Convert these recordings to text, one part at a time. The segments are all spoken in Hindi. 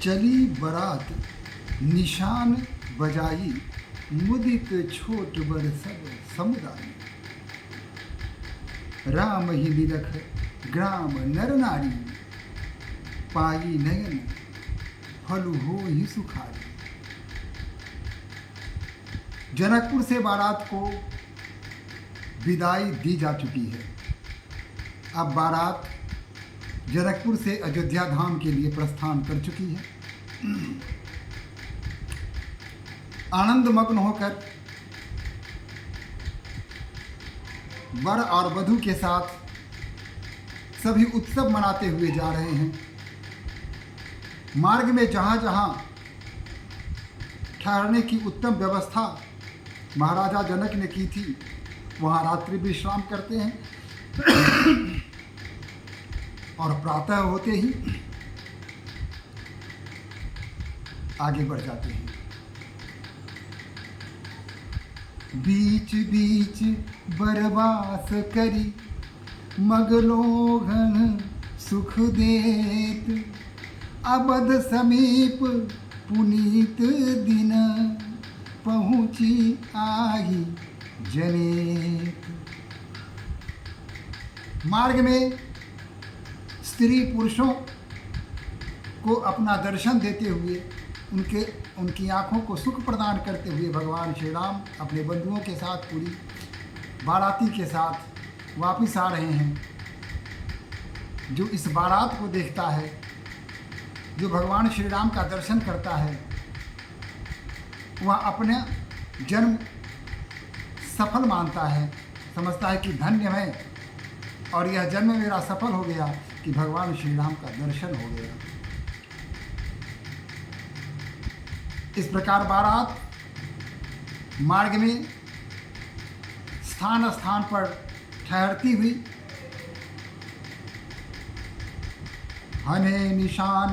चली बरात निशान बजाई, मुदित छोट बर सब समुदाय। राम ही निरख ग्राम नर नारी, पाई नयन फल हो ही सुखारी। जनकपुर से बारात को विदाई दी जा चुकी है। अब बारात जनकपुर से अयोध्या धाम के लिए प्रस्थान कर चुकी है। आनंद मग्न होकर वर और वधू के साथ सभी उत्सव मनाते हुए जा रहे हैं। मार्ग में जहाँ जहाँ ठहरने की उत्तम व्यवस्था महाराजा जनक ने की थी, वहाँ रात्रि विश्राम करते हैं और प्रातः होते ही आगे बढ़ जाते हैं। बीच बीच बरवास करी, मगलोघन सुख देत। अबध समीप पुनीत दिन, पहुँची आही जनेत। मार्ग में स्त्री पुरुषों को अपना दर्शन देते हुए उनकी आँखों को सुख प्रदान करते हुए भगवान श्री राम अपने बंधुओं के साथ, पूरी बाराती के साथ वापिस आ रहे हैं। जो इस बारात को देखता है, जो भगवान श्री राम का दर्शन करता है, वह अपने जन्म सफल मानता है, समझता है कि धन्य है और यह जन्म मेरा सफल हो गया कि भगवान श्री राम का दर्शन हो गया। इस प्रकार बारात मार्ग में स्थान स्थान पर ठहरती हुई हने निशान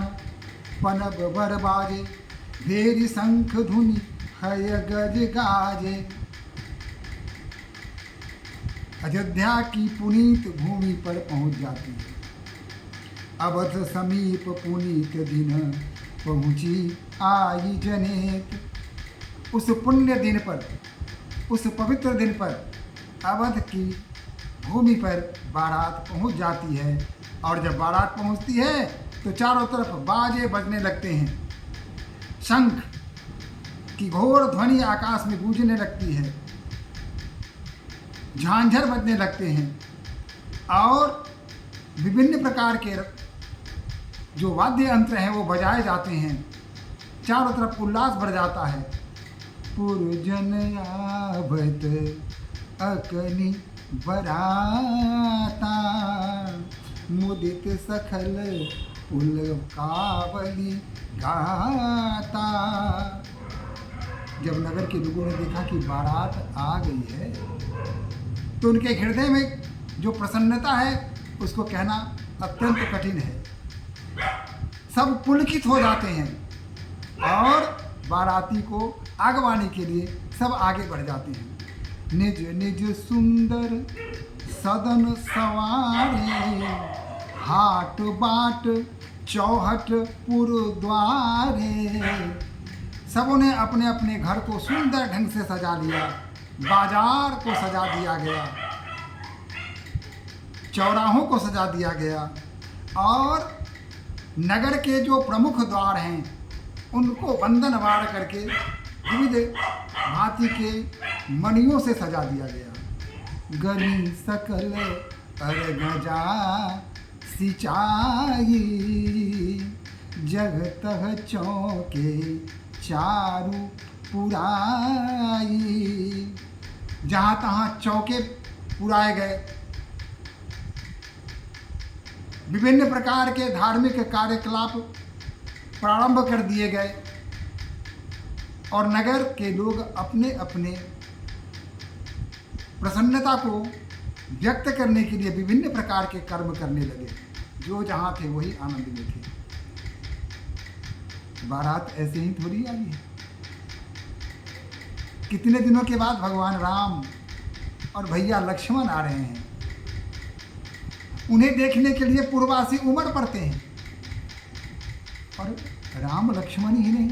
पनब बर बाजे, भेरी शंख धुनि हय गज गाजे। अयोध्या की पुनीत भूमि पर पहुंच जाती है। अवध समीप पुनीत दिन, पहुंची आई जनेत। उस पुण्य दिन पर, उस पवित्र दिन पर अवध की भूमि पर बारात पहुंच जाती है। और जब बारात पहुंचती है तो चारों तरफ बाजे बजने लगते हैं, शंख की घोर ध्वनि आकाश में गूंजने लगती है, झांझर बजने लगते हैं और विभिन्न प्रकार के जो वाद्य यंत्र हैं वो बजाए जाते हैं। चारों तरफ उल्लास बढ़ जाता है। पुरजन आवत अकनि बराता, मुदित सखल पुलकावली गाता। जब नगर के लोगों ने देखा कि बारात आ गई है तो उनके हृदय में जो प्रसन्नता है उसको कहना अत्यंत कठिन है। सब पुलकित हो जाते हैं और बाराती को आगवानी के लिए सब आगे बढ़ जाते हैं। निज निज सुंदर सदन सवारे, हाट बाट चौहट पुर द्वारे। सबों ने अपने अपने घर को सुंदर ढंग से सजा लिया, बाजार को सजा दिया गया, चौराहों को सजा दिया गया और नगर के जो प्रमुख द्वार हैं उनको बंधनवार करके विविध भांति के मणियों से सजा दिया गया। गली सकल अरगजा सिंचाई, जगतः चौके चारू पुराई। जहाँ तहाँ चौके पुराए गए, विभिन्न प्रकार के धार्मिक कार्यकलाप प्रारंभ कर दिए गए और नगर के लोग अपने अपने प्रसन्नता को व्यक्त करने के लिए विभिन्न प्रकार के कर्म करने लगे। जो जहाँ थे वही आनंद में थे। बारात ऐसे ही थोड़ी आई है। कितने दिनों के बाद भगवान राम और भैया लक्ष्मण आ रहे हैं। उन्हें देखने के लिए पूर्ववासी उमड़ पड़ते हैं और राम लक्ष्मण ही नहीं,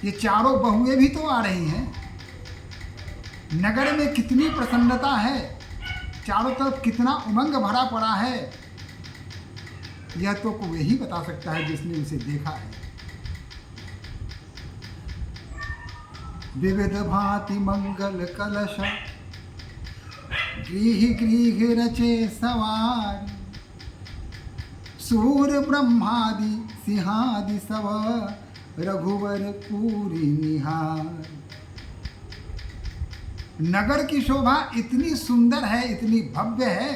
ये चारों बहुएं भी तो आ रही हैं। नगर में कितनी प्रसन्नता है, चारों तरफ कितना उमंग भरा पड़ा है, यह तो कोई ही बता सकता है जिसने उसे देखा है। विविध भांति मंगल कलश गृह गृह रचे सवार, सूर ब्रह्मादि सिंहादि सब रघुवर पूरी निहार। नगर की शोभा इतनी सुंदर है, इतनी भव्य है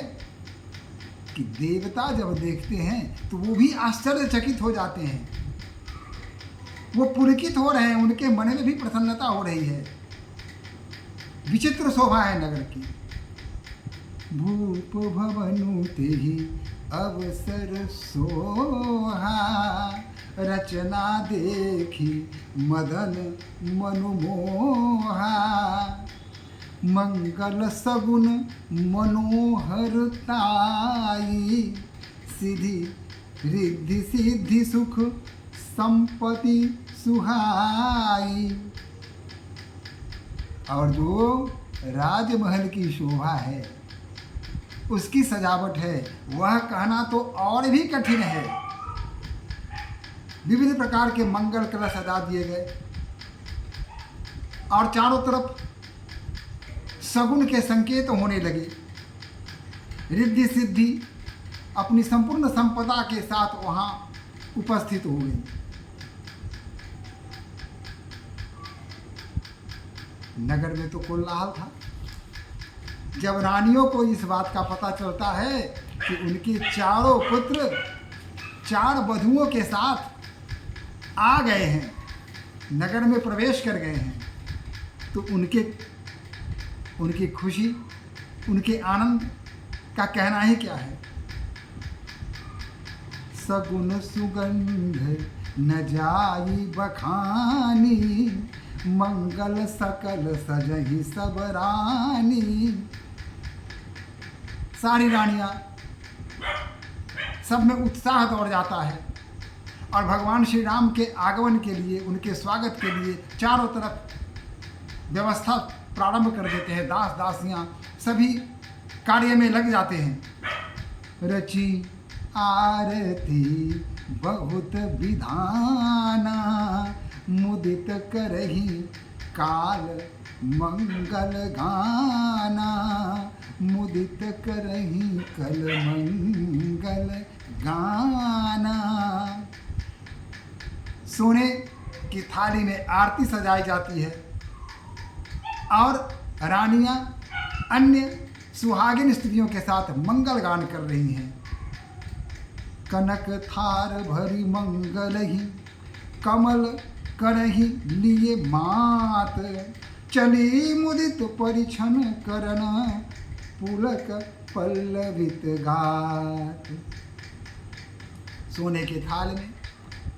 कि देवता जब देखते हैं तो वो भी आश्चर्यचकित हो जाते हैं, वो पुलकित हो रहे हैं, उनके मन में भी प्रसन्नता हो रही है। विचित्र शोभा है नगर की। भूप भवनु तेहि अवसर सोहा, रचना देखी मदन मनुमोहा। मंगल सगुन मनोहरताई, सिद्धि रिद्धि सिद्धि सुख संपत्ति सुहाई। और जो राजमहल की शोभा है, उसकी सजावट है, वह कहना तो और भी कठिन है। विविध प्रकार के मंगल कलश सजा दिए गए और चारों तरफ सगुन के संकेत होने लगे। रिद्धि सिद्धि अपनी संपूर्ण संपदा के साथ वहां उपस्थित हो गई। नगर में तो कोलाहल था। जब रानियों को इस बात का पता चलता है कि उनके चारों पुत्र 4 वधुओं के साथ आ गए हैं, नगर में प्रवेश कर गए हैं, तो उनकी खुशी, उनके आनंद का कहना ही क्या है। सगुन सुगंध न जाई बखानी, मंगल सकल सजहि सब रानी। सारी रानियां, सब में उत्साह दौड़ जाता है और भगवान श्री राम के आगमन के लिए, उनके स्वागत के लिए चारों तरफ व्यवस्था प्रारंभ कर देते हैं। दास दासियां सभी कार्य में लग जाते हैं। रची आरती बहुत विधाना, मुदित करही काल मंगल गाना। मुदित करही कल मंगल गाना। सोने की थाली में आरती सजाई जाती है और रानियां अन्य सुहागिन स्त्रियों के साथ मंगल गान कर रही हैं। कनक थार भरी मंगल ही, कमल करही लिए मात। चली मुदित परिछन करना, पुलक पल्लवित गात। सोने के थाल में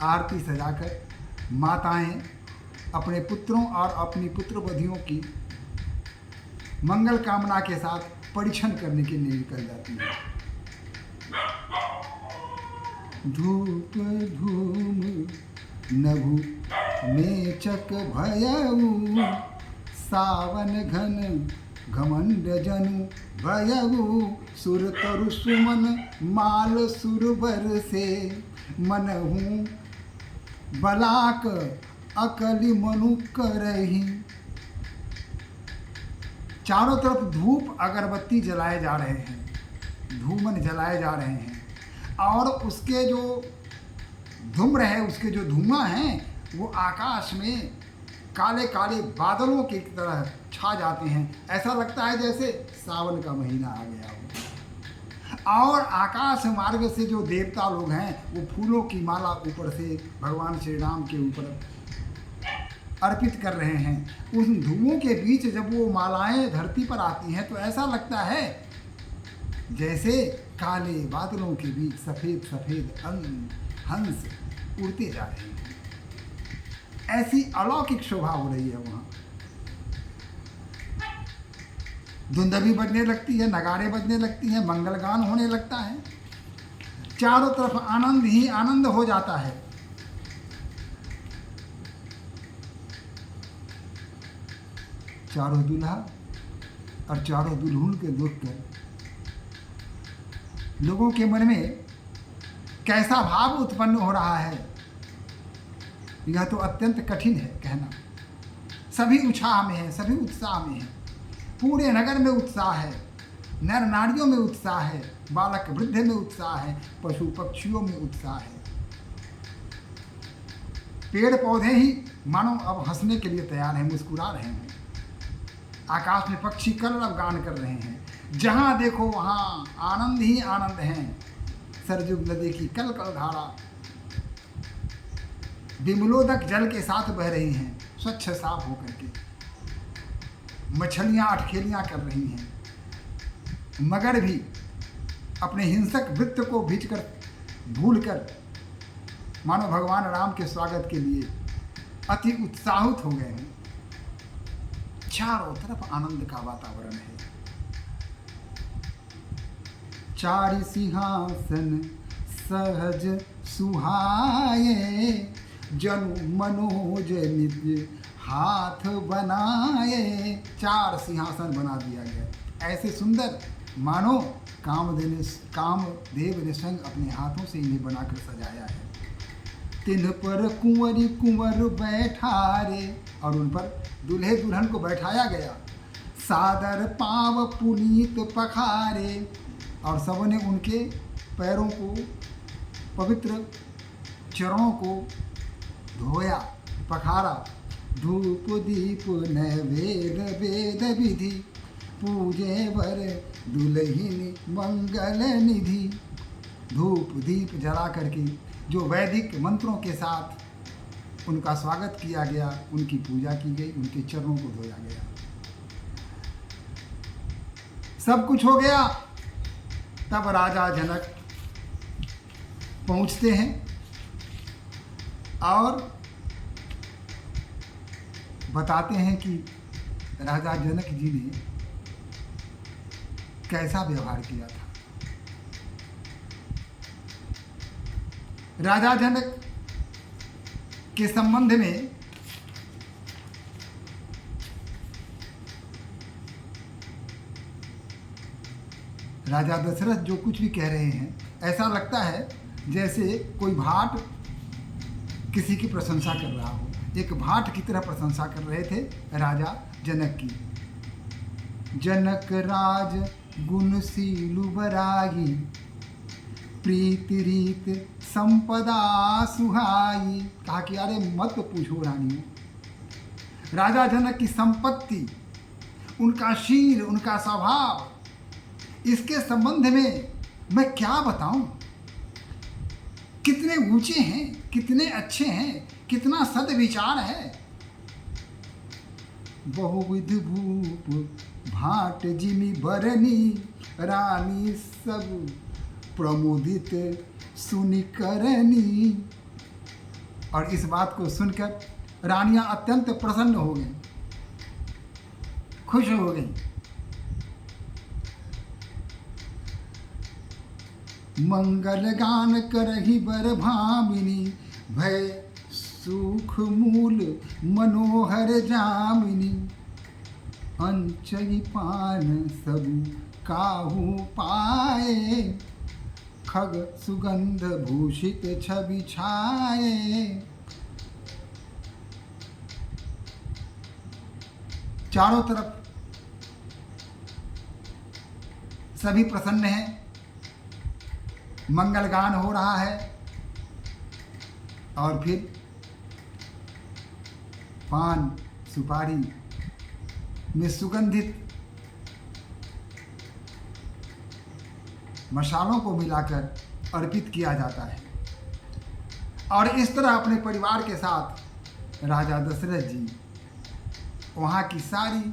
आरती सजाकर माताएं अपने पुत्रों और अपनी पुत्रवधियों की मंगल कामना के साथ परिछन करने के लिए निकल जाती है। धूप धूम नभु मेचक भयऊ, सावन घन घमंड जनु भयऊ। सुर तरु सुमन माल सुरबर से, मनहु बलाक अकली मनु करही। चारों तरफ धूप अगरबत्ती जलाए जा रहे हैं, धूमन जलाए जा रहे हैं और उसके जो धूम्र है, उसके जो धुआं हैं, वो आकाश में काले काले बादलों की तरह छा जाते हैं। ऐसा लगता है जैसे सावन का महीना आ गया हो। और आकाश मार्ग से जो देवता लोग हैं, वो फूलों की माला ऊपर से भगवान श्री राम के ऊपर अर्पित कर रहे हैं। उन धुओं के बीच जब वो मालाएं धरती पर आती हैं तो ऐसा लगता है जैसे काले बादलों के बीच सफ़ेद सफ़ेद हंस उड़ते जा रहे हैं। ऐसी अलौकिक शोभा हो रही है वहाँ। धुंध भी बजने लगती है, नगाड़े बजने लगती हैं, मंगलगान होने लगता है। चारों तरफ आनंद ही आनंद हो जाता है। चारों दूल्हा और चारों दुल्हन के देखकर लोगों के मन में कैसा भाव उत्पन्न हो रहा है, यह तो अत्यंत कठिन है कहना। सभी उत्साह में है, सभी उत्साह में है, पूरे नगर में उत्साह है, नर नारियों में उत्साह है, बालक वृद्ध में उत्साह है, पशु पक्षियों में उत्साह है। पेड़ पौधे ही मानो अब हंसने के लिए तैयार हैं, मुस्कुरा रहे हैं। आकाश में पक्षी कलरव गान कर रहे हैं। जहां देखो वहां आनंद ही आनंद है। सरजुग नदी की कल कल धारा विमलोदक जल के साथ बह रही हैं, स्वच्छ साफ होकर के। मछलियां अटखेलियां कर रही हैं। मगर भी अपने हिंसक वृत्त को भूलकर मानो भगवान राम के स्वागत के लिए अति उत्साहित हो गए हैं। चारों तरफ आनंद का वातावरण है। चारि सिंहासन सहज सुहाए, जनु मनोज निज हाथ बनाए। 4 सिंहासन बना दिया गया, ऐसे सुंदर मानो कामदेव ने स्वयं अपने हाथों से इन्हें बनाकर सजाया है। तिन पर कुंवरी कुंवर बैठारे, और उन पर दूल्हे दुल्हन को बैठाया गया। सादर पाव पुनीत पखारे, और सबने उनके पैरों को, पवित्र चरणों को धोया, पखारा। धूप दीप नैवेद्य वेद विधि, पूजे वर दुल्हिन मंगल निधि। धूप दीप जला करके जो वैदिक मंत्रों के साथ उनका स्वागत किया गया, उनकी पूजा की गई, उनके चरणों को धोया गया। सब कुछ हो गया। तब राजा जनक पहुंचते हैं और बताते हैं कि राजा जनक जी ने कैसा व्यवहार किया था। राजा जनक के संबंध में राजा दशरथ जो कुछ भी कह रहे हैं, ऐसा लगता है जैसे कोई भाट किसी की प्रशंसा कर रहा हो। एक भाट की तरह प्रशंसा कर रहे थे राजा जनक की। जनक राज गुणशीलु बराई, प्रीति रीत संपदा सुहाई। कहा कि अरे मत पूछो रानियों, राजा जनक की संपत्ति, उनका शील, उनका स्वभाव, इसके संबंध में मैं क्या बताऊं। कितने ऊंचे हैं, कितने अच्छे हैं, कितना सद्विचार है। बहुविध भूप भाट जिमि बरनी, रानी सब प्रमोदित सुनिकरनी। और इस बात को सुनकर रानियां अत्यंत प्रसन्न हो गईं, खुश हो गईं। मंगल गान करहि बर भामिनी, भय सुख मूल मनोहर जामिनी। अंचई पान सब काहू पाए, खग सुगंध भूषित छवि छाए। चारों तरफ सभी प्रसन्न हैं, मंगल गान हो रहा है। और फिर पान सुपारी में सुगंधित मसालों को मिलाकर अर्पित किया जाता है। और इस तरह अपने परिवार के साथ राजा दशरथ जी वहाँ की सारी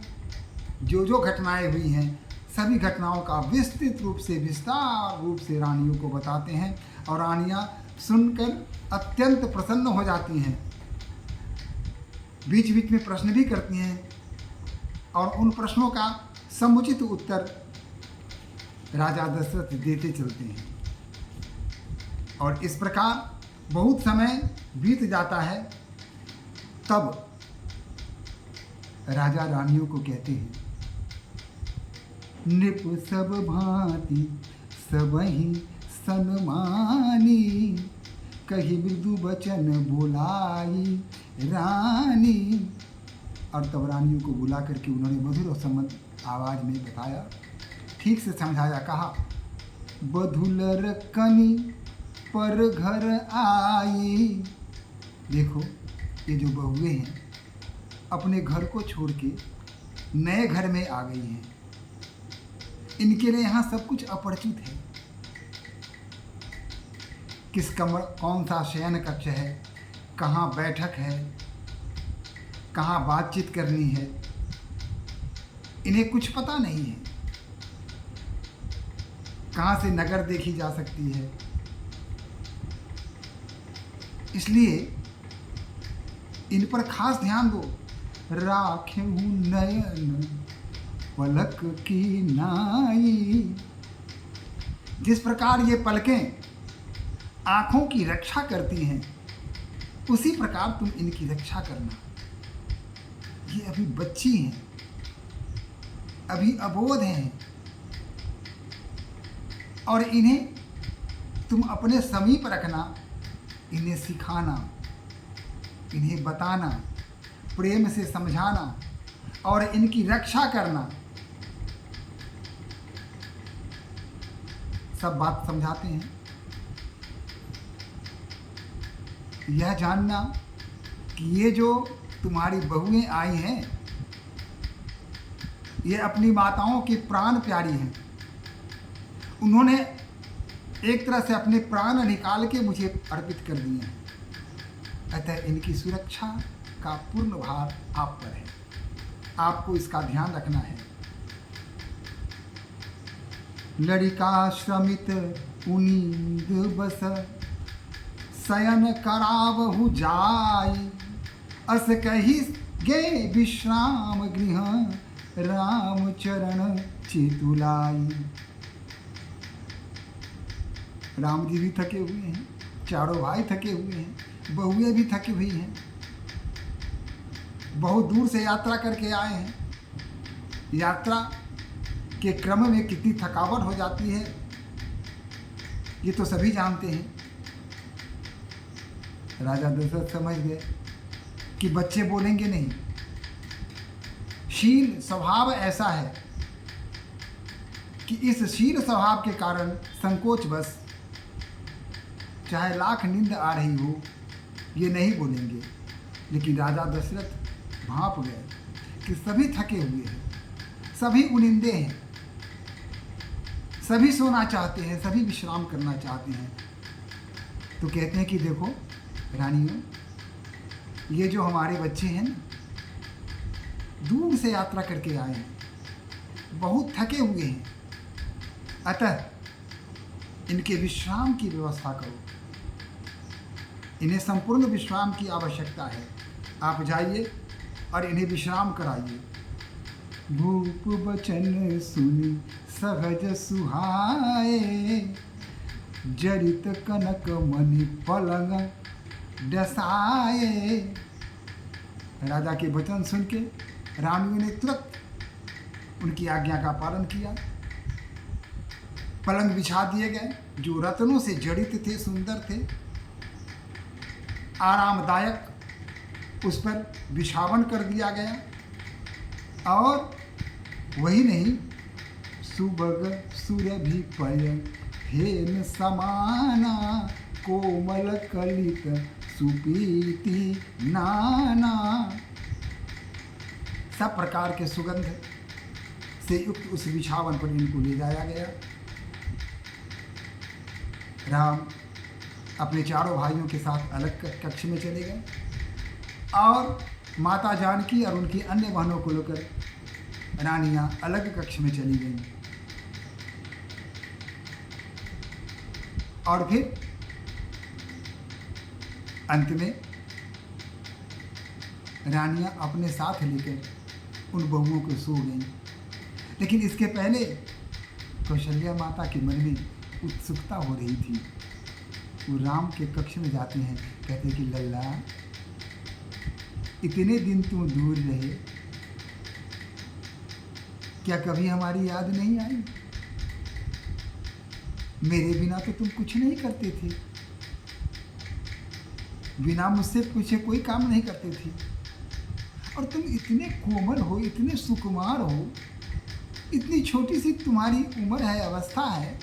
जो घटनाएं हुई हैं, सभी घटनाओं का विस्तृत रूप से, विस्तार रूप से रानियों को बताते हैं। और रानियां सुनकर अत्यंत प्रसन्न हो जाती हैं, बीच बीच में प्रश्न भी करती हैं, और उन प्रश्नों का समुचित उत्तर राजा दशरथ देते चलते हैं। और इस प्रकार बहुत समय बीत जाता है। तब राजा रानियों को कहते हैं, नृप सब भांति सबहि सन्मानी, कही मृदु बचन बोलाई रानी। और तब रानियों को बुला करके उन्होंने मधुर और सम्मत आवाज में बताया, ठीक से समझाया। कहा, बधुलर कनी पर घर आई। देखो, ये जो बहुएं हैं अपने घर को छोड़ के नए घर में आ गई हैं। इनके लिए यहाँ सब कुछ अपरिचित है। किस कमर, कौन सा शयन कक्ष है, कहाँ बैठक है, कहाँ बातचीत करनी है, इन्हें कुछ पता नहीं है। कहाँ से नगर देखी जा सकती है। इसलिए इन पर खास ध्यान दो। राखेहु नयन पलक की नाई। जिस प्रकार ये पलकें आँखों की रक्षा करती हैं, उसी प्रकार तुम इनकी रक्षा करना। ये अभी बच्ची हैं, अभी अबोध हैं, और इन्हें तुम अपने समीप रखना, इन्हें सिखाना, इन्हें बताना, प्रेम से समझाना और इनकी रक्षा करना। सब बात समझाते हैं। यह जानना कि ये जो तुम्हारी बहुएं आई हैं, ये अपनी माताओं की प्राण प्यारी हैं। उन्होंने एक तरह से अपने प्राण निकाल के मुझे अर्पित कर दिए हैं। अतः इनकी सुरक्षा का पूर्ण भार आप पर है। आपको इसका ध्यान रखना है। लड़िका श्रमित उनींद बस, शयन करावहु जाई। अस कही गे विश्राम गृह, राम चरण चितुलाई। राम जी भी थके हुए हैं, चारों भाई थके हुए हैं, बहुएं भी थकी हुई हैं। बहुत दूर से यात्रा करके आए हैं। यात्रा के क्रम में कितनी थकावट हो जाती है, ये तो सभी जानते हैं। राजा दशरथ समझ गए कि बच्चे बोलेंगे नहीं। शील स्वभाव ऐसा है कि इस शील स्वभाव के कारण संकोच बस चाहे लाख नींद आ रही हो, ये नहीं बोलेंगे। लेकिन राजा दशरथ भांप गए कि सभी थके हुए हैं, सभी उनिंदे हैं, सभी सोना चाहते हैं, सभी विश्राम करना चाहते हैं। तो कहते हैं कि देखो रानियों, ये जो हमारे बच्चे हैं ना, दूर से यात्रा करके आए हैं, बहुत थके हुए हैं। अतः इनके विश्राम की व्यवस्था करो। इन्हें संपूर्ण विश्राम की आवश्यकता है। आप जाइए और इन्हें विश्राम कराइए। भूप बचन सुनी सहज सुहाए, जरित कनक मणि पलंग डसाए। राजा के वचन सुन के रानियों ने तुरंत उनकी आज्ञा का पालन किया। पलंग बिछा दिए गए जो रत्नों से जड़ित थे, सुंदर थे, आरामदायक। उस पर बिछावन कर दिया गया। और वही नहीं, सुबग सुरभि पय फेन समाना, कोमल कलित सुपीति नाना। सब प्रकार के सुगंध से युक्त उस बिछावन पर इनको ले जाया गया। राम अपने चारों भाइयों के साथ अलग कक्ष में चले गए और माता जानकी और उनकी अन्य बहनों को लेकर रानियां अलग कक्ष में चली गईं। और फिर अंत में रानियां अपने साथ लेकर उन बहुओं को सो गईं। लेकिन इसके पहले कौशल्या माता के मन में उत्सुकता हो रही थी। वो राम के कक्ष में जाते हैं, कहते कि लल्ला, इतने दिन तुम दूर रहे, क्या कभी हमारी याद नहीं आई? मेरे बिना तो तुम कुछ नहीं करते थे, बिना मुझसे पूछे कोई काम नहीं करते थे, और तुम इतने कोमल हो, इतने सुकुमार हो, इतनी छोटी सी तुम्हारी उम्र है, अवस्था है,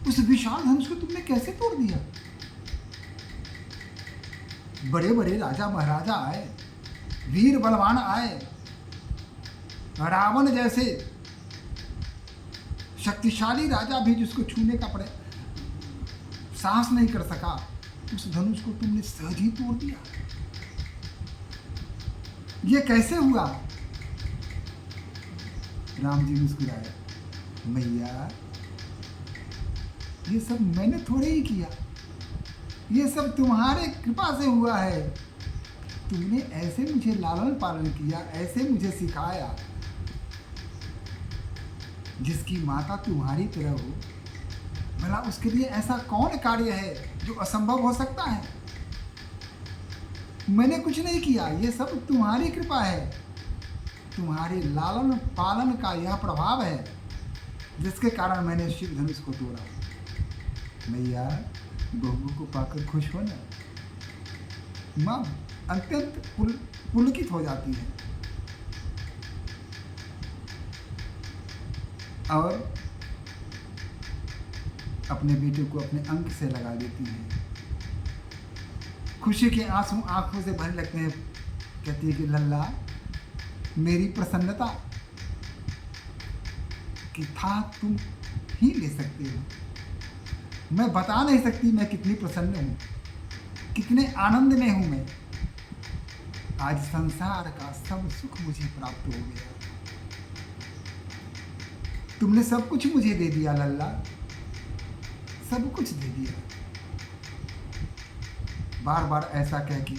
उस विशाल धनुष को तुमने कैसे तोड़ दिया? बड़े बड़े राजा महाराजा आए, वीर बलवान आए, रावण जैसे शक्तिशाली राजा भी जिसको छूने का साहस नहीं कर सका, उस धनुष को तुमने सहज ही तोड़ दिया। ये कैसे हुआ? राम जी मुस्कुराए, मैया, ये सब मैंने थोड़े ही किया, ये सब तुम्हारे कृपा से हुआ है। तुमने ऐसे मुझे लालन पालन किया, ऐसे मुझे सिखाया, जिसकी माता तुम्हारी तरह हो, भला उसके लिए ऐसा कौन कार्य है जो असंभव हो सकता है? मैंने कुछ नहीं किया, ये सब तुम्हारी कृपा है, तुम्हारे लालन पालन का यह प्रभाव है, जिसके कारण मैंने शिव धनुष को तोड़ा। मैया, बहू को पाकर खुश हो ना। माँ अत्यंत पुलकित हो जाती है और अपने बेटे को अपने अंक से लगा देती हैं। खुशी के आंसू आंखों से भरने लगते हैं। कहती है कि लल्ला, मेरी प्रसन्नता की था तुम ही ले सकते हो। मैं बता नहीं सकती मैं कितनी प्रसन्न हूँ, कितने आनंद में हूँ मैं। आज संसार का सब सुख मुझे प्राप्त हो गया। तुमने सब कुछ मुझे दे दिया लल्ला, सब कुछ दे दिया। बार बार ऐसा कह के